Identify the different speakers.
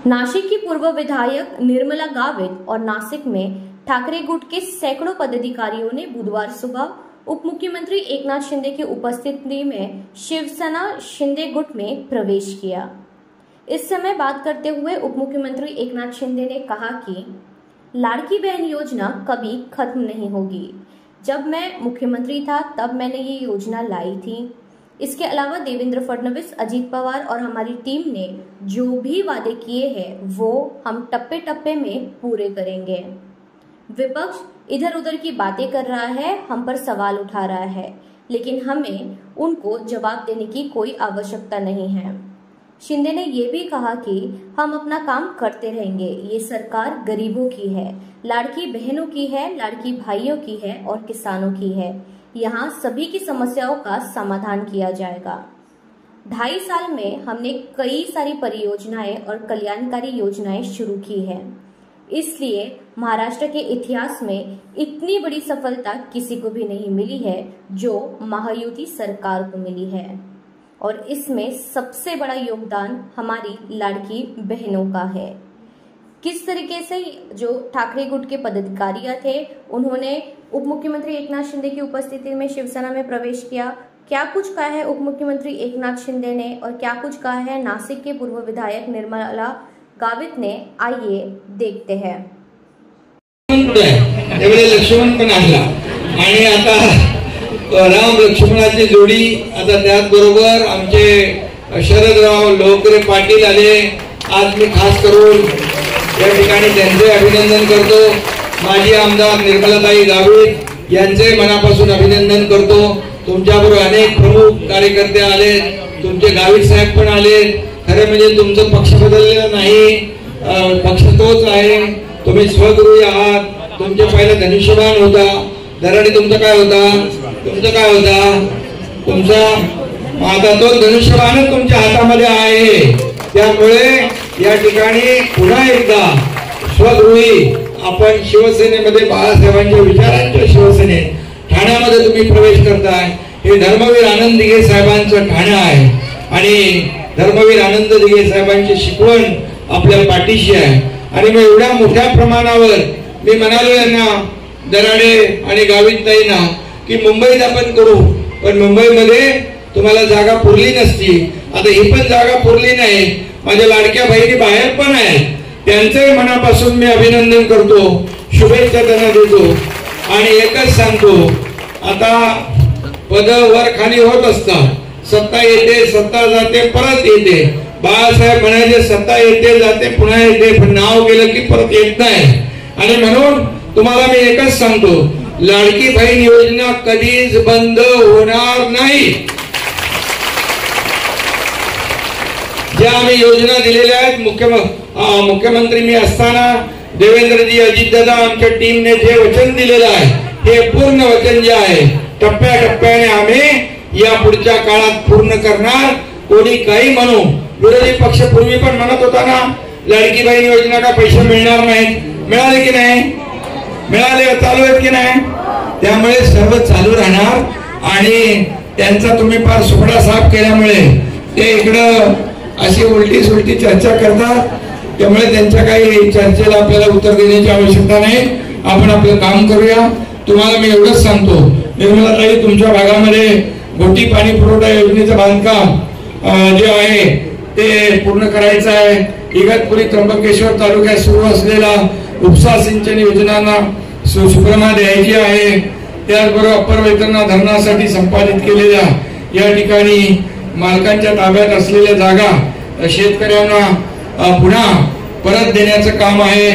Speaker 1: नासिक की पूर्व विधायक निर्मला गावित और नासिक में ठाकरे गुट के सैकड़ों पदाधिकारियों ने बुधवार सुबह उप मुख्यमंत्री एकनाथ शिंदे की उपस्थिति में शिवसेना शिंदे गुट में प्रवेश किया। इस समय बात करते हुए उप मुख्यमंत्री एकनाथ शिंदे ने कहा कि लाड़की बहन योजना कभी खत्म नहीं होगी। जब मैं मुख्यमंत्री था तब मैंने ये योजना लाई थी। इसके अलावा देवेंद्र फडणवीस, अजीत पवार और हमारी टीम ने जो भी वादे किए हैं वो हम टप्पे टप्पे में पूरे करेंगे। विपक्ष इधर उधर की बातें कर रहा है, हम पर सवाल उठा रहा है, लेकिन हमें उनको जवाब देने की कोई आवश्यकता नहीं है। शिंदे ने ये भी कहा कि हम अपना काम करते रहेंगे। ये सरकार गरीबों की है, लाड़की बहनों की है, लाड़की भाइयों की है और किसानों की है। यहाँ सभी की समस्याओं का समाधान किया जाएगा। 2.5 साल में हमने कई सारी परियोजनाएं और कल्याणकारी योजनाएं शुरू की है। इसलिए महाराष्ट्र के इतिहास में इतनी बड़ी सफलता किसी को भी नहीं मिली है जो महायुति सरकार को मिली है, और इसमें सबसे बड़ा योगदान हमारी लाड़की बहनों का है। किस तरीके से जो ठाकरे गुट के पदाधिकारी थे उन्होंने उप मुख्यमंत्री एकनाथ शिंदे की उपस्थिति में शिवसेना में प्रवेश किया, क्या कुछ कहा है उप मुख्यमंत्री एकनाथ शिंदे ने और क्या कुछ कहा है नासिक के पूर्व विधायक निर्मला गावित ने, आइए देखते हैं।
Speaker 2: लक्ष्मण पण आला आणि आता राम लक्ष्मणाची जोडी, आता त्याचबरोबर आमचे शरदराव लोकरे पाटील आले। आज मी खास करून या ठिकाणी त्यांचे अभिनंदन करतो। माजी आमदार निर्मलाताई गावित यांचे मनापासून अभिनंदन करतो। तुमच्याबरोबर अनेक प्रमुख कार्यकर्ते आले, तुमचे गावित साहेब पण आले। खरं म्हणजे तुमचं पक्ष बदललेला नाही, पक्ष तोच आहे। तुम्ही स्वगुरू आहात। तुमचे पहिले धनुष्यबाण होता, दराडी तुमचा काय होता, तुमचा आता तो धनुष्यबाणच तुमच्या हातामध्ये आहे। त्यामुळे या ठिकाणी पुन्हा एकदा स्वगृही आपण शिवसेनेमध्ये बाळासाहेबांच्या विचारांच्या शिवसेनेत ठाण्यामध्ये तुम्ही प्रवेश करताय। हे धर्मवीर आनंद दिघे साहेबांचं ठाणं आहे आणि धर्मवीर आनंद दिघे साहेबांची शिकवण आपल्या पाठीशी आहे। आणि मग एवढ्या मोठ्या प्रमाणावर मी म्हणालो यांना, दराडे आणि गावितताईंना, की मुंबईत आपण करू, पण मुंबईमध्ये तुम्हाला जागा पुरली नसती। आता ही पण जागा पुरली नाही। माझ्या लाडक्या बहिणी बाहेर पण आहेत, त्यांचे मनापासून मी अभिनंदन करतो, शुभेच्छा त्यांना देतो। आणि एकच सांगतो, आता पद वर खाली होत असतात, सत्ता येते, सत्ता जाते, परत येते। बाळासाहेब म्हणायचे सत्ता येते, जाते, पुन्हा येते, पण नाव गेलं की परत येत नाही। आणि म्हणून तुम्हाला मी एकच सांगतो, लाडकी बहीण योजना कधीच बंद होणार नाही। ज्या आम्ही योजना दिलेल्या आहेत, मुख्यमंत्री मी असताना देवेंद्रजी, अजितदादा, आमच्या टीमने जे वचन दिलेलं आहे हे पूर्ण वचन जे आहे टप्प्याटप्प्याने आम्ही या पुढच्या काळात पूर्ण करणार। कोणी काही म्हणू, विरोधी पक्ष पूर्वी पण म्हणत होता ना लाडकी बहीण योजना का पैसे मिळणार नाहीत, मिळाले की नाही, मिळाले, चालू आहेत की नाही। त्यामुळे सर्व चालू राहणार आणि त्यांचा तुम्ही फार सुपडा साफ केल्यामुळे ते इकडं अशी उलटी सुलटी चर्चा करतात। त्यामुळे त्यांच्या काही चर्चेला आपल्याला उत्तर देण्याची आवश्यकता नाही। आपण आपलं काम करूया। तुम्हाला मी एवढंच सांगतो, निर्मलाताई, तुमच्या भागामध्ये गोटी पाणी पुरवठा योजनेचं बांधकाम जे आहे ते पूर्ण करायचं आहे। इगतपुरी त्र्यंबकेश्वर तालुक्यात सुरू असलेला उपसा सिंचन योजनांना सुप्रमा द्यायची आहे। त्याचबरोबर अप्पर वैतरणा धरणासाठी संपादित केलेल्या या ठिकाणी मालकांच्या ताब्यात असलेल्या जागा शेतकऱ्यांना पुन्हा परत देण्याचं काम आहे।